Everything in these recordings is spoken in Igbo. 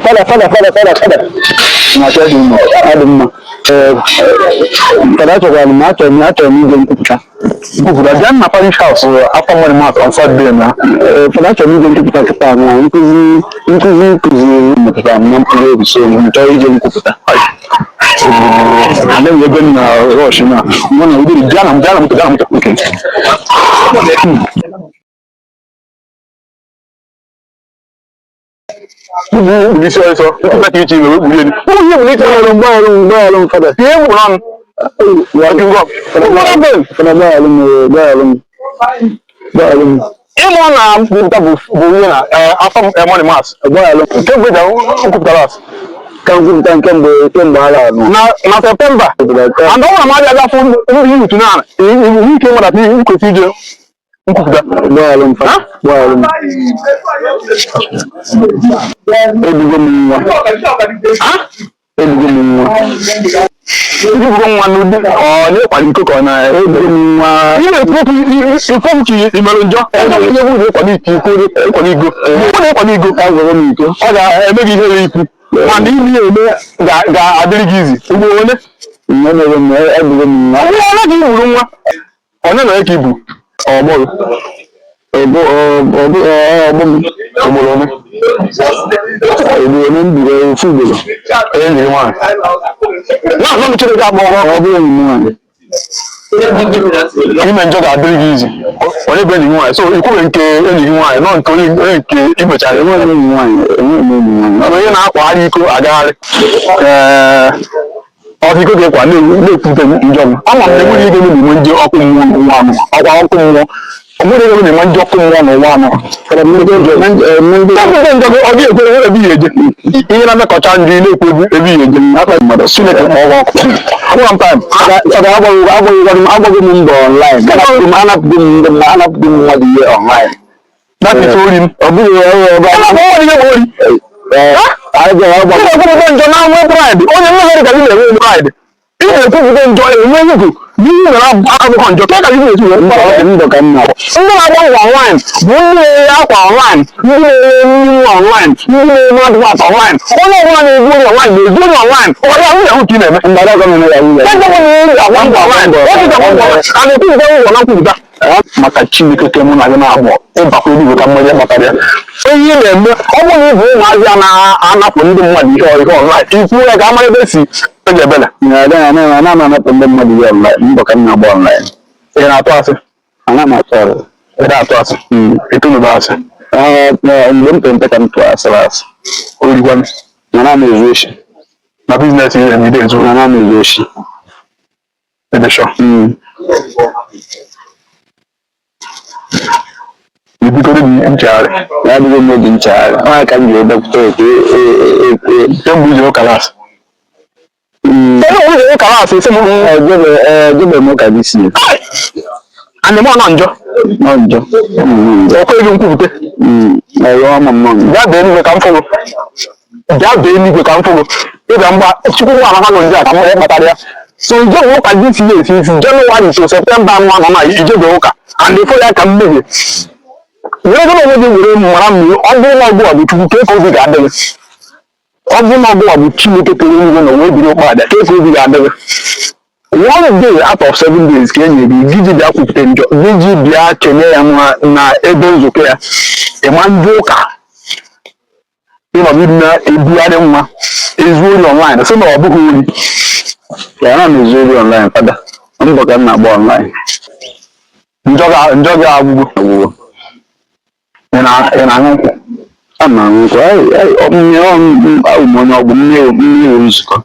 fada. Macho di mo. Adum. Fada to ga macho ni dem kuta. Kuta jan na parish house after one month on Saturday na. Fada to ni dem kuta na nkuzi mutaka mnampule so mtoi dem kuta. And then we're going to rush now. No, we did jam. Okay. This is so. What you teaching? Oh, you need to buy for the same one. What you got? Emona mtabu buina after money mass. Can we down cook the last? Can na September. And all my other phone you to now. You came at me, you could see you. maka Chineke ke mụ na gị na-abụ ịbakwa eluigwe ka mmanya gbakara ya. Ihe na-eme ọ bụrụ na ịbụ ụmụazị a na-anapụ ndị mmadụ ihe online ikwu ya ka amara ebe esi eji ebele na-anapụ ndị mmadụ ihe online mbọ ka m na-agba online. Ị na-atụ asị? Ana m atụ asị. Ị na-atụ asị? Ịtụnụba asị? Mgbe m pere ka m tụọ asịrị asị. Orikwa m na m ezu oshi na biznes ihe na-ede ezu na m ezu oshi. Ede shọ. Ibigoro ni nchari ya bigo mo di nchari wa ka bi doctor ke mbu jo class o class se mo jobe mo ka bisi ani mo na njo o ko eju nkubute ayo mama ya be ni ka mfolo e ba mba chukwu wa na no nja ka mo e batara ya so jo wo ka bisi ye since January to September mo na ijebe wo ka and before ya ka mmege were go no dey were mara mi obu na go abi tuku ke ko bi ga de obu na go abi Chineke tere ni no we bi no pa da ke ko bi ga de one day out of 7 days ke nye bi gidi da ku tenjo gidi bia kene ya na ebe nzuko ya e man joka e ma bi na ebu ade nwa ezu online so na obu ko ni ya na ezu online pada mbo ka na agba online njoga agbugbo na nko ama nko monye ogbu nne nzuko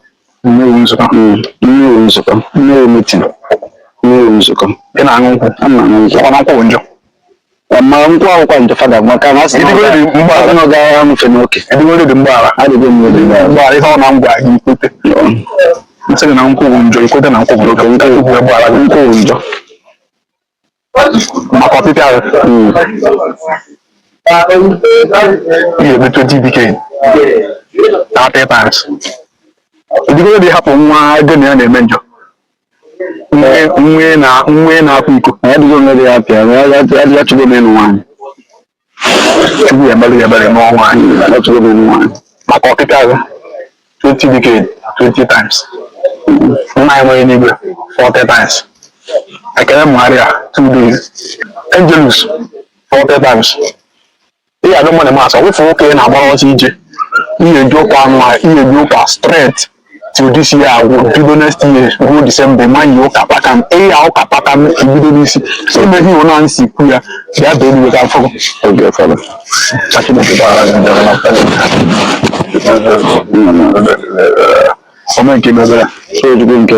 meeting nzuko ina nko ama nko ona nko njo ama nko akwa njo fada maka na si mba no ga am fe noke edigole de mba ade de mba ihe ona ngwa gi kote nse na nko njo ikote na nko bro nka ko mba nko njo maka ọtịtị ahụ ihe ebe 20 30 times edigoro dị hapụ nwa ego na ya na-eme njọ nwe na-akwa iko na ya dịgo mmeri ya pịa ya chụgo menu nwaanyị chụgo ya mere n'ọnwa anyị ya chụgo menu nwaanyị maka ọkịka azụ 20 decade 20 times nna anyị nwere n'igwe 40 times ekele Maria 2 days Angelus 40 times ihe adị mmadụ masị ọwụfụ nwoke na-agbara ọsọ ije ihe eji ụkwa anụ ihe eji ụkwa straight till this year agwụ bido next year ruo December manyi ụka pakam ihe ụka pakam ebido n'isi emeghị ụna nsi kwu ya bịa bee eluwe ka afọ oge fọrọ ome nke mebere ojugbo nke